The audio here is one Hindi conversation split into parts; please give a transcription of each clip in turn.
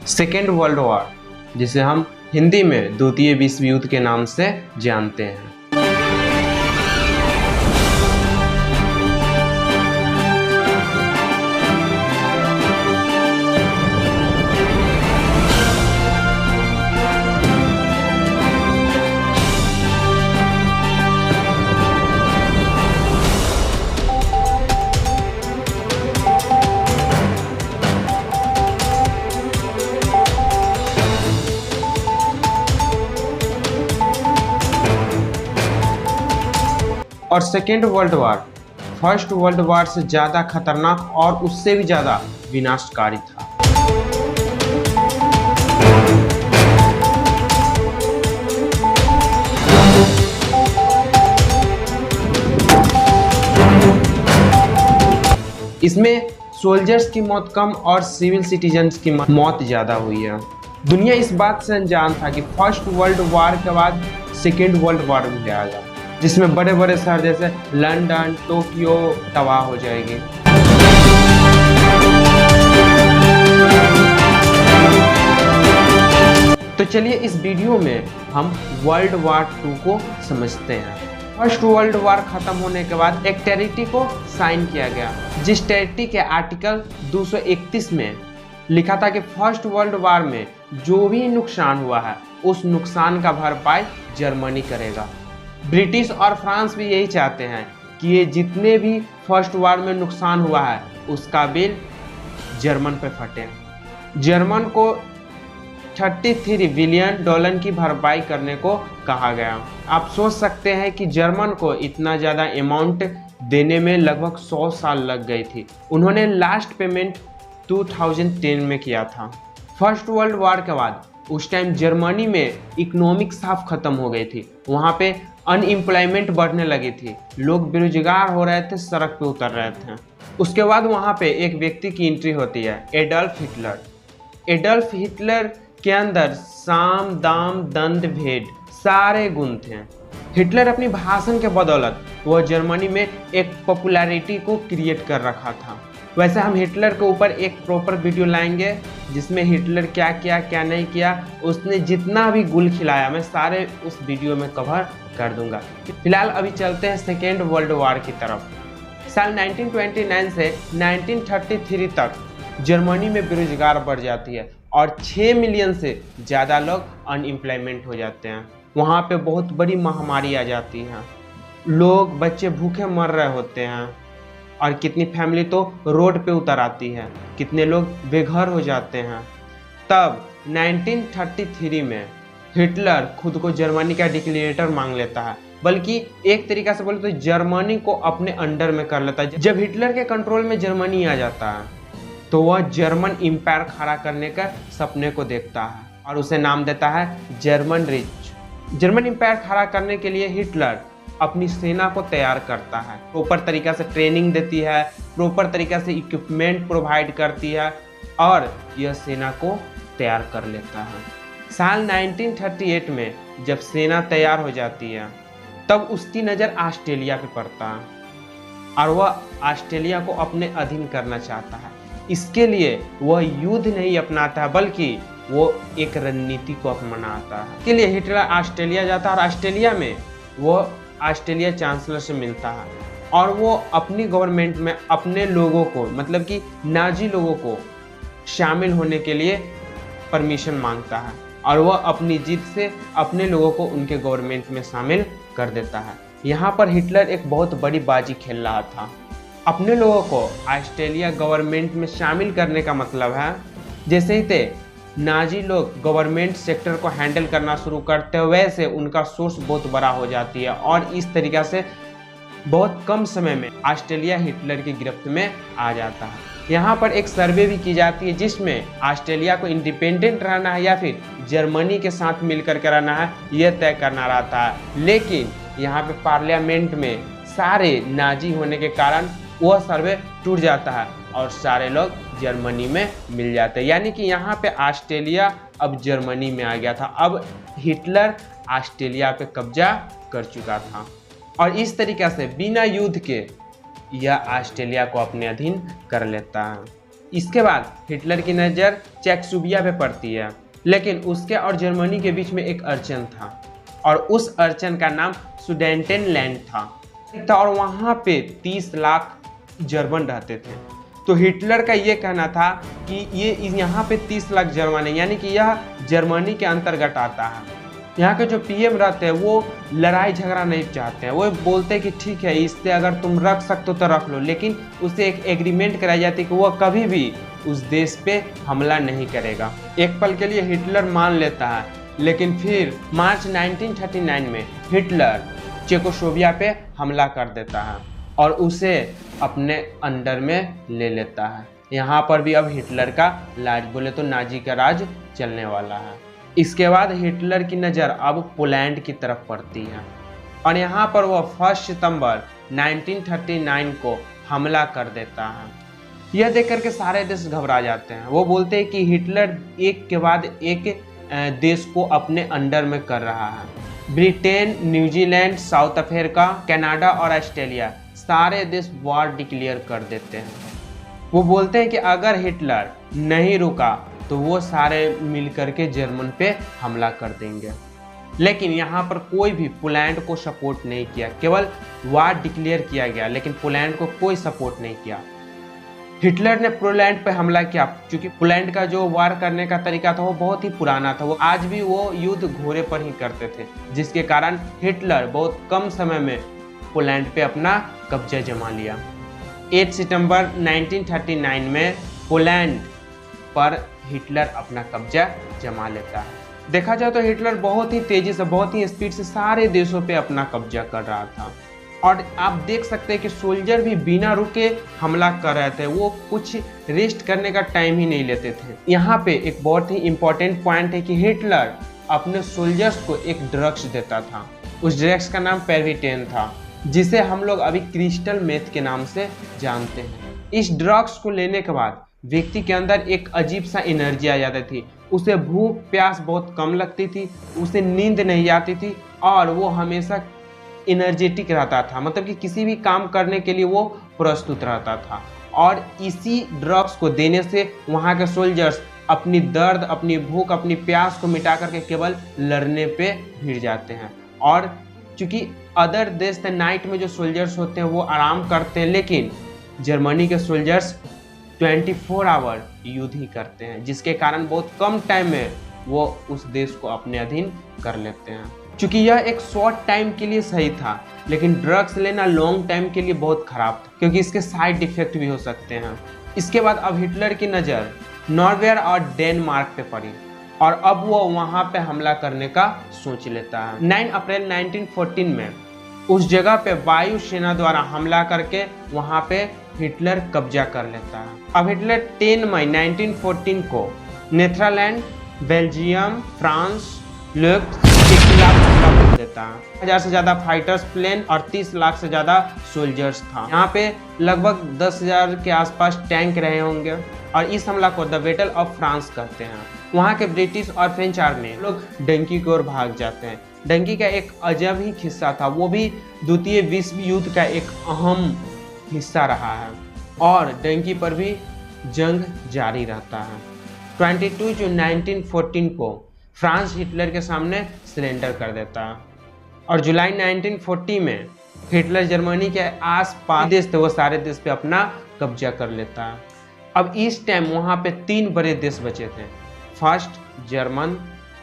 सेकेंड वर्ल्ड वॉर, जिसे हम हिंदी में द्वितीय विश्व युद्ध के नाम से जानते हैं। और second world war first world war से ज़्यादा खतरनाक और उससे भी ज़्यादा विनाशकारी था। इसमें सोल्जर्स की मौत कम और सिविल सिटीजन्स की मौत ज़्यादा हुई है। दुनिया इस बात से अनजान था कि फर्स्ट वर्ल्ड वॉर के बाद सेकेंड वर्ल्ड वॉर भी आएगा, जिसमें बड़े बड़े शहर जैसे लंदन, टोक्यो तबाह हो जाएगी। तो चलिए इस वीडियो में हम वर्ल्ड वॉर 2 को समझते हैं। फर्स्ट वर्ल्ड वॉर खत्म होने के बाद एक ट्रीटी को साइन किया गया, जिस ट्रीटी के आर्टिकल 231 में लिखा था कि फर्स्ट वर्ल्ड वॉर में जो भी नुकसान हुआ है उस नुकसान का भरपाई जर्मनी करेगा। ब्रिटिश और फ्रांस भी यही चाहते हैं कि ये जितने भी फर्स्ट वॉर में नुकसान हुआ है उसका बिल जर्मन पे फटे। जर्मन को $33 बिलियन की भरपाई करने को कहा गया। आप सोच सकते हैं कि जर्मन को इतना ज़्यादा अमाउंट देने में लगभग 100 साल लग गई थी। उन्होंने लास्ट पेमेंट 2010 में किया था। फर्स्ट वर्ल्ड वॉर के बाद उस टाइम जर्मनी में इकोनॉमिक साफ खत्म हो गई थी। वहाँ पे अनएम्प्लॉयमेंट बढ़ने लगी थी, लोग बेरोजगार हो रहे थे, सड़क पे उतर रहे थे। उसके बाद वहाँ पे एक व्यक्ति की एंट्री होती है, एडल्फ हिटलर। एडल्फ हिटलर के अंदर साम दाम दंड भेद सारे गुण थे। हिटलर अपनी भाषण के बदौलत वह जर्मनी में एक पॉपुलैरिटी को क्रिएट कर रखा था। वैसे हम हिटलर के ऊपर एक प्रॉपर वीडियो लाएंगे जिसमें हिटलर क्या किया क्या नहीं किया, उसने जितना भी गुल खिलाया मैं सारे उस वीडियो में कवर कर दूंगा। फिलहाल अभी चलते हैं सेकेंड वर्ल्ड वॉर की तरफ। साल 1929 से 1933 तक जर्मनी में बेरोजगार बढ़ जाती है और 6 मिलियन से ज़्यादा लोग अनएम्प्लॉयमेंट हो जाते हैं। वहाँ पे बहुत बड़ी महामारी आ जाती है, लोग बच्चे भूखे मर रहे होते हैं और कितनी फैमिली तो रोड पे उतर आती है, कितने लोग बेघर हो जाते हैं। तब 1933 में हिटलर खुद को जर्मनी का डिक्टेटर मांग लेता है, बल्कि एक तरीका से बोले तो जर्मनी को अपने अंडर में कर लेता है। जब हिटलर के कंट्रोल में जर्मनी आ जाता है तो वह जर्मन एम्पायर खड़ा करने का सपने को देखता है और उसे नाम देता है जर्मन रिच। जर्मन एम्पायर खड़ा करने के लिए हिटलर अपनी सेना को तैयार करता है, प्रॉपर तरीका से ट्रेनिंग देती है, प्रॉपर तरीका से इक्विपमेंट प्रोवाइड करती है और यह सेना को तैयार कर लेता है। साल 1938 में जब सेना तैयार हो जाती है तब उसकी नज़र ऑस्ट्रेलिया पे पड़ता है और वह ऑस्ट्रेलिया को अपने अधीन करना चाहता है। इसके लिए वह युद्ध नहीं अपनाता है बल्कि वो एक रणनीति को अपनाता है। इसके लिए हिटलर ऑस्ट्रेलिया जाता है और ऑस्ट्रेलिया में वो ऑस्ट्रेलिया चांसलर से मिलता है और वो अपनी गवर्नमेंट में अपने लोगों को, मतलब कि नाजी लोगों को शामिल होने के लिए परमिशन मांगता है और वह अपनी जीत से अपने लोगों को उनके गवर्नमेंट में शामिल कर देता है। यहाँ पर हिटलर एक बहुत बड़ी बाजी खेल रहा था। अपने लोगों को ऑस्ट्रेलिया गवर्नमेंट में शामिल करने का मतलब है जैसे ही थे नाजी लोग गवर्नमेंट सेक्टर को हैंडल करना शुरू करते हैं, वैसे उनका सोर्स बहुत बड़ा हो जाती है और इस तरीक़ा से बहुत कम समय में ऑस्ट्रेलिया हिटलर की गिरफ्त में आ जाता है। यहाँ पर एक सर्वे भी की जाती है जिसमें ऑस्ट्रेलिया को इंडिपेंडेंट रहना है या फिर जर्मनी के साथ मिलकर के रहना है, यह तय करना रहता है। लेकिन यहाँ पे पार्लियामेंट में सारे नाजी होने के कारण वह सर्वे टूट जाता है और सारे लोग जर्मनी में मिल जाते हैं। यानी कि यहाँ पे ऑस्ट्रेलिया अब जर्मनी में आ गया था। अब हिटलर ऑस्ट्रेलिया पे कब्जा कर चुका था और इस तरीक़े से बिना युद्ध के यह ऑस्ट्रेलिया को अपने अधीन कर लेता है। इसके बाद हिटलर की नज़र चेकोस्लोवाकिया पे पड़ती है, लेकिन उसके और जर्मनी के बीच में एक अड़चन था और उस अड़चन का नाम सुडेटेनलैंड था और वहाँ पे 30 लाख जर्मन रहते थे। तो हिटलर का ये कहना था कि ये यहाँ पे 30 लाख जर्मन है, यानी कि यह जर्मनी के अंतर्गत आता है। यहाँ के जो पीएम रहते हैं वो लड़ाई झगड़ा नहीं चाहते हैं, वो बोलते हैं कि ठीक है इससे अगर तुम रख सकते हो तो रख लो, लेकिन उससे एक एग्रीमेंट कराई जाती है कि वो कभी भी उस देश पे हमला नहीं करेगा। एक पल के लिए हिटलर मान लेता है, लेकिन फिर मार्च 1939 में हिटलर चेकोस्लोवाकिया पे हमला कर देता है और उसे अपने अंडर में ले लेता है। यहाँ पर भी अब हिटलर का राज, बोले तो नाजी का राज चलने वाला है। इसके बाद हिटलर की नज़र अब पोलैंड की तरफ पड़ती है और यहाँ पर वह 1 सितंबर 1939 को हमला कर देता है। यह देख करके सारे देश घबरा जाते हैं। वो बोलते हैं कि हिटलर एक के बाद एक देश को अपने अंडर में कर रहा है। Britain, New Zealand, south Africa, Canada और ऑस्ट्रेलिया सारे देश वॉर डिक्लेयर कर देते हैं। वो बोलते हैं कि अगर हिटलर नहीं रुका तो वो सारे मिलकर के जर्मन पे हमला कर देंगे। लेकिन यहाँ पर कोई भी पोलैंड को सपोर्ट नहीं किया, केवल वॉर डिक्लेयर किया गया, लेकिन पोलैंड को कोई सपोर्ट नहीं किया। हिटलर ने पोलैंड पे हमला किया क्योंकि पोलैंड का जो वार करने का तरीका था वो बहुत ही पुराना था। वो आज भी वो युद्ध घोड़े पर ही करते थे, जिसके कारण हिटलर बहुत कम समय में पोलैंड पे अपना कब्जा जमा लिया। 8 सितंबर 1939 में पोलैंड पर हिटलर अपना कब्जा जमा लेता है। देखा जाए तो हिटलर बहुत ही तेजी से, बहुत ही स्पीड से सारे देशों पे अपना कब्जा कर रहा था और आप देख सकते हैं कि सोल्जर भी बिना रुके हमला कर रहे थे। वो कुछ रेस्ट करने का टाइम ही नहीं लेते थे। यहाँ पे एक बहुत ही इम्पोर्टेंट पॉइंट है कि हिटलर अपने सोल्जर्स को एक ड्रग्स देता था। उस ड्रग्स का नाम पेरिविटेन था, जिसे हम लोग अभी क्रिस्टल मेथ के नाम से जानते हैं। इस ड्रग्स को लेने के बाद व्यक्ति के अंदर एक अजीब सा एनर्जी आ जाती थी। उसे भूख प्यास बहुत कम लगती थी, उसे नींद नहीं आती थी और वो हमेशा एनर्जेटिक रहता था, मतलब कि किसी भी काम करने के लिए वो प्रस्तुत रहता था। और इसी ड्रग्स को देने से वहाँ के सोल्जर्स अपनी दर्द, अपनी भूख, अपनी प्यास को मिटा करके केवल लड़ने पे भिड़ जाते हैं। और चूँकि अदर देश नाइट में जो सोल्जर्स होते हैं वो आराम करते हैं, लेकिन जर्मनी के सोल्जर्स 24 आवर युद्ध ही करते हैं, जिसके कारण बहुत कम टाइम में वो उस देश को अपने अधीन कर लेते हैं। चूँकि यह एक शॉर्ट टाइम के लिए सही था, लेकिन ड्रग्स लेना लॉन्ग टाइम के लिए बहुत खराब था, क्योंकि इसके साइड इफेक्ट भी हो सकते हैं। इसके बाद अब हिटलर की नज़र नॉर्वे और डेनमार्क पे पड़ी और अब वो वहाँ पे हमला करने का सोच लेता है। 9 अप्रैल 1914 में उस जगह पे वायु सेना द्वारा हमला करके वहाँ पे हिटलर कब्जा कर लेता है। अब हिटलर 10 मई 1914 को नेदरलैंड, बेल्जियम, फ्रांस, लुक्स के खिलाफ हमला कर देता है। 1000 से ज़्यादा फाइटर्स प्लेन और 30 लाख से ज़्यादा सोल्जर्स था। यहाँ पे लगभग 10,000 के आसपास टैंक रहे होंगे और इस हमला को द बैटल ऑफ फ्रांस कहते हैं। वहाँ के ब्रिटिश और फ्रेंच आर्मी लोग डंकी की ओर भाग जाते हैं। डंकी का एक अजब ही किस्सा था, वो भी द्वितीय विश्व युद्ध का एक अहम हिस्सा रहा है और डंकी पर भी जंग जारी रहता है। 22 जून 1914 को फ्रांस हिटलर के सामने सरेंडर कर देता है और जुलाई 1940 में हिटलर जर्मनी के आसपास देश थे वो सारे देश पे अपना कब्जा कर लेता है। अब इस टाइम वहाँ पे 3 बड़े देश बचे थे। फर्स्ट जर्मन,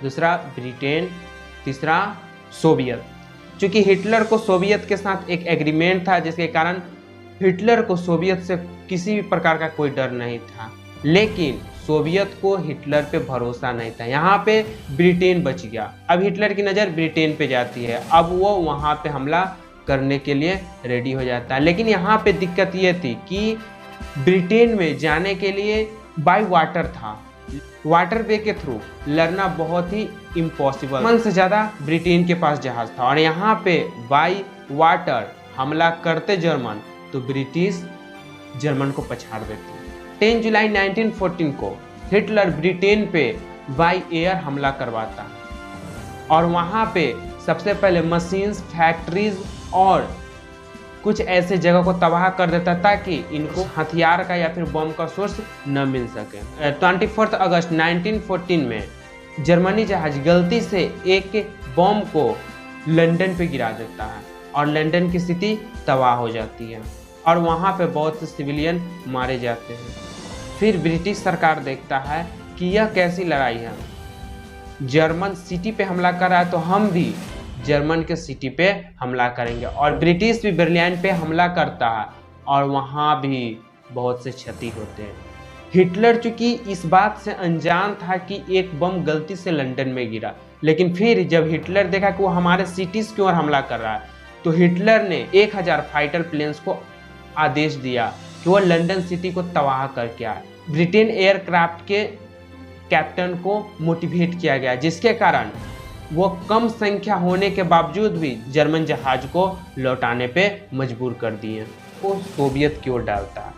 दूसरा ब्रिटेन, तीसरा सोवियत। क्योंकि हिटलर को सोवियत के साथ एक एग्रीमेंट था, जिसके कारण हिटलर को सोवियत से किसी भी प्रकार का कोई डर नहीं था, लेकिन सोवियत को हिटलर पे भरोसा नहीं था। यहाँ पे ब्रिटेन बच गया। अब हिटलर की नज़र ब्रिटेन पे जाती है। अब वो वहाँ पे हमला करने के लिए रेडी हो जाता है, लेकिन यहाँ पे दिक्कत ये थी कि ब्रिटेन में जाने के लिए बाय वाटर था। वाटर वे के थ्रू लड़ना बहुत ही इम्पॉसिबल। मन से ज़्यादा ब्रिटेन के पास जहाज़ था और यहाँ पे बाय वाटर हमला करते जर्मन तो ब्रिटिश जर्मन को पछाड़ देते। 10 जुलाई 1914 को हिटलर ब्रिटेन पे बाय एयर हमला करवाता और वहाँ पे सबसे पहले मशीन्स, फैक्ट्रीज और कुछ ऐसे जगह को तबाह कर देता ताकि इनको हथियार का या फिर बम का सोर्स न मिल सके। 24 अगस्त 1914 में जर्मनी जहाज गलती से एक बम को लंदन पे गिरा देता है और लंदन की स्थिति तबाह हो जाती है और वहाँ पे बहुत से सिविलियन मारे जाते हैं। फिर ब्रिटिश सरकार देखता है कि यह कैसी लड़ाई है, जर्मन सिटी पे हमला कर रहा है तो हम भी जर्मन के सिटी पे हमला करेंगे, और ब्रिटिश भी बर्लिन पे हमला करता है और वहाँ भी बहुत से क्षति होते हैं। हिटलर चूंकि इस बात से अनजान था कि एक बम गलती से लंदन में गिरा, लेकिन फिर जब हिटलर देखा कि वो हमारे सिटीज़ की ओर हमला कर रहा है तो हिटलर ने 1000 फाइटर प्लेन्स को आदेश दिया कि वह लंदन सिटी को तबाह करके आए। ब्रिटेन एयरक्राफ्ट के कैप्टन को मोटिवेट किया गया, जिसके कारण वो कम संख्या होने के बावजूद भी जर्मन जहाज को लौटाने पे मजबूर कर दिए। वो सोवियत की ओर डालता है,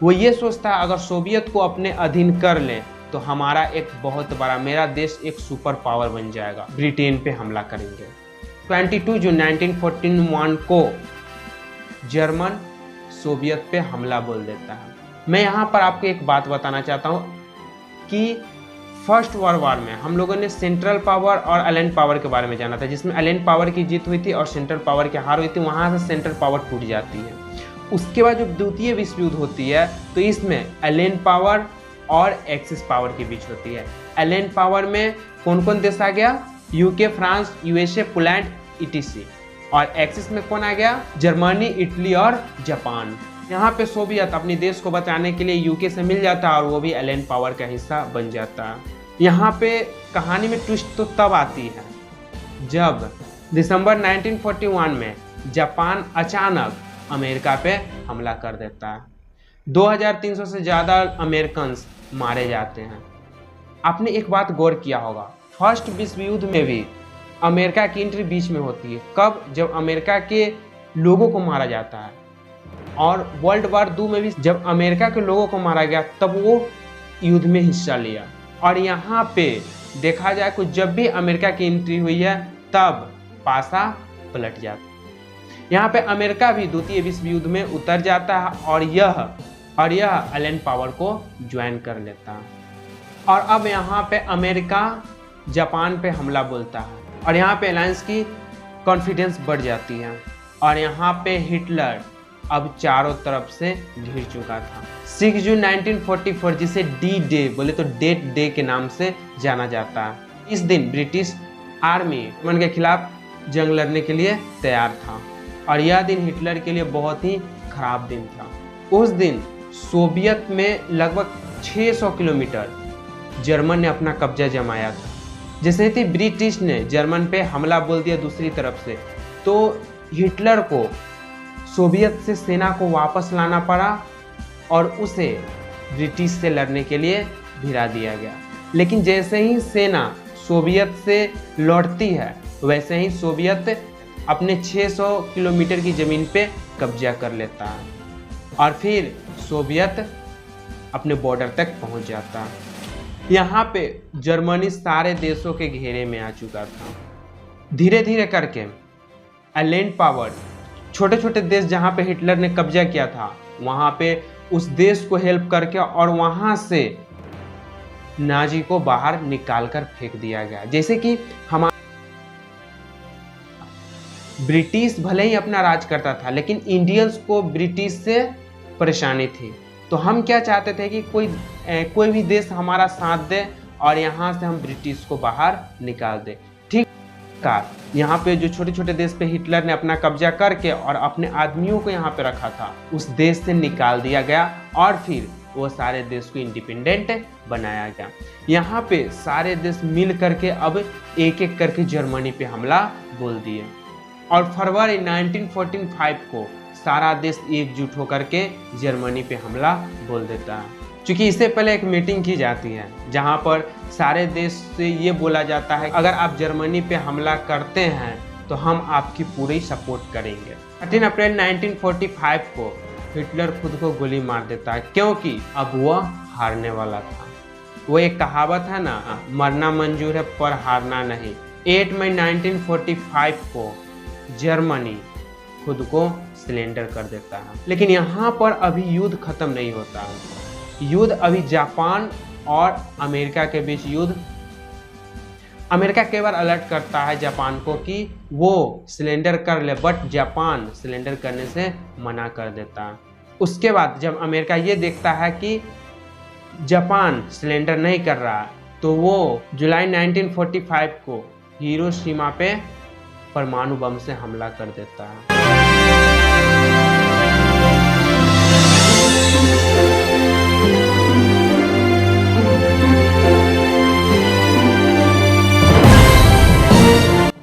वो ये सोचता है अगर सोवियत को अपने अधीन कर ले तो हमारा एक बहुत बड़ा, मेरा देश एक सुपर पावर बन जाएगा, ब्रिटेन पे हमला करेंगे। 22 जून 1941 को जर्मन सोवियत पे हमला बोल देता है। मैं यहाँ पर आपको एक बात बताना चाहता हूँ कि फर्स्ट वर्ल्ड वॉर में हम लोगों ने सेंट्रल पावर और अलाइड पावर के बारे में जाना था, जिसमें अलाइड पावर की जीत हुई थी और सेंट्रल पावर की हार हुई थी। वहाँ से सेंट्रल पावर टूट जाती है। उसके बाद जब द्वितीय विश्व युद्ध होती है तो इसमें अलाइड पावर और एक्सिस पावर के बीच होती है। अलाइड पावर में कौन कौन देश आ गया? UK, France, USA, Poland, etc. और एक्सिस में कौन आ गया? जर्मनी, इटली और जापान। यहाँ पे सोवियत अपने देश को बचाने के लिए यूके से मिल जाता है और वो भी अलाइड पावर का हिस्सा बन जाता है। यहाँ पे कहानी में ट्विस्ट तो तब आती है जब दिसंबर 1941 में जापान अचानक अमेरिका पे हमला कर देता है। 2300 से ज़्यादा अमेरिकन मारे जाते हैं। आपने एक बात गौर किया होगा, फर्स्ट विश्व युद्ध में भी अमेरिका की एंट्री बीच में होती है। कब? जब अमेरिका के लोगों को मारा जाता है। और वर्ल्ड वार 2 में भी जब अमेरिका के लोगों को मारा गया तब वो युद्ध में हिस्सा लिया। और यहाँ पे देखा जाए कि जब भी अमेरिका की एंट्री हुई है तब पासा पलट जाता है। यहाँ पे अमेरिका भी द्वितीय विश्व युद्ध में उतर जाता है और यह अलाइड पावर को ज्वाइन कर लेता है। और अब यहाँ पे अमेरिका जापान पे हमला बोलता है और यहाँ पे अलायंस की कॉन्फिडेंस बढ़ जाती है और यहाँ पे हिटलर अब चारों तरफ से घिर चुका था। 6 जून 1944 जिसे डी डे बोले तो डेथ डे के नाम से जाना जाता है। इस दिन ब्रिटिश आर्मी दुश्मन के खिलाफ जंग लड़ने के लिए तैयार था और यह दिन हिटलर के लिए बहुत ही खराब दिन था। उस दिन सोवियत में लगभग 600 किलोमीटर जर्मन ने अपना कब्जा जमाया था। जैसे ही ब्रिटिश ने जर्मन पे हमला बोल दिया दूसरी तरफ से, तो हिटलर को सोवियत से सेना को वापस लाना पड़ा और उसे ब्रिटिश से लड़ने के लिए भिड़ा दिया गया। लेकिन जैसे ही सेना सोवियत से लौटती है वैसे ही सोवियत अपने 600 किलोमीटर की ज़मीन पे कब्जा कर लेता है और फिर सोवियत अपने बॉर्डर तक पहुंच जाता है। यहाँ पे जर्मनी सारे देशों के घेरे में आ चुका था। धीरे धीरे करके अलाइड पावर छोटे छोटे देश जहाँ पे हिटलर ने कब्जा किया था वहाँ पे उस देश को हेल्प करके और वहाँ से नाजी को बाहर निकाल कर फेंक दिया गया। जैसे कि हमारा ब्रिटिश भले ही अपना राज करता था लेकिन इंडियंस को ब्रिटिश से परेशानी थी, तो हम क्या चाहते थे कि कोई भी देश हमारा साथ दे और यहाँ से हम ब्रिटिश को बाहर निकाल दे। ठीक का यहाँ पे जो छोटे छोटे देश पे हिटलर ने अपना कब्जा करके और अपने आदमियों को यहाँ पे रखा था उस देश से निकाल दिया गया और फिर वो सारे देश को इंडिपेंडेंट बनाया गया। यहाँ पे सारे देश मिल करके अब एक एक करके जर्मनी पे हमला बोल दिए और फरवरी 1945 को सारा देश एकजुट होकर के जर्मनी पे हमला बोल देता है। क्योंकि इससे पहले एक मीटिंग की जाती है जहां पर सारे देश से ये बोला जाता है अगर आप जर्मनी पे हमला करते हैं तो हम आपकी पूरी सपोर्ट करेंगे। 13 अप्रैल 1945 को हिटलर खुद को गोली मार देता है क्योंकि अब वह हारने वाला था। वो एक कहावत है ना, मरना मंजूर है पर हारना नहीं। 8 मई 1945 को जर्मनी खुद को सिलेंडर कर देता है। लेकिन यहाँ पर अभी युद्ध खत्म नहीं होता है। युद्ध अभी जापान और अमेरिका के बीच युद्ध। अमेरिका कई बार अलर्ट करता है जापान को कि वो सिलेंडर कर ले, बट जापान सिलेंडर करने से मना कर देता है। उसके बाद जब अमेरिका ये देखता है कि जापान सिलेंडर नहीं कर रहा, तो वो जुलाई 1945 को हिरोशिमा पे परमाणु बम से हमला कर देता है।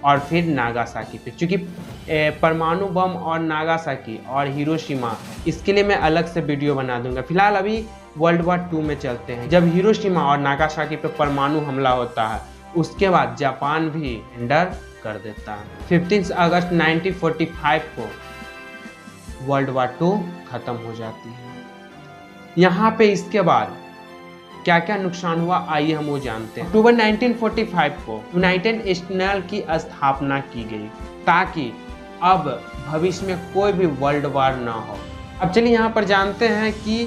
और फिर नागासाकी पे, क्योंकि परमाणु बम और नागासाकी और हिरोशिमा, इसके लिए मैं अलग से वीडियो बना दूंगा। फिलहाल अभी वर्ल्ड वॉर 2 में चलते हैं। जब हिरोशिमा और नागासाकी पे परमाणु हमला होता है, उसके बाद जापान भी सरेंडर कर देता है। 15 अगस्त 1945 को वर्ल्ड वॉर 2 खत्म हो जाती है। यहाँ पे इसके बाद क्या क्या नुकसान हुआ, आइए हम वो जानते हैं। अक्टूबर 1945 को यूनाइटेड नेशंस की स्थापना की गई ताकि अब भविष्य में कोई भी वर्ल्ड वॉर ना हो। अब चलिए यहाँ पर जानते हैं कि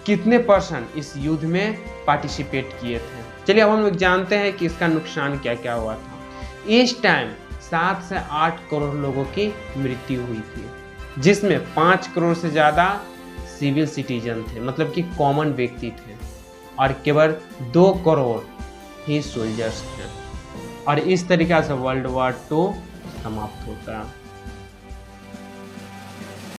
कितने पर्सन इस युद्ध में पार्टिसिपेट किए थे। चलिए अब हम लोग जानते हैं कि इसका नुकसान क्या क्या हुआ था। इस टाइम 7 से 8 करोड़ लोगों की मृत्यु हुई थी, जिसमें 5 करोड़ से ज़्यादा सिविल सिटीजन थे, मतलब कि कॉमन व्यक्ति थे, और केवल 2 करोड़ ही सोल्जर्स थे। और इस तरीक़ा से वर्ल्ड वॉर 2 समाप्त होता है।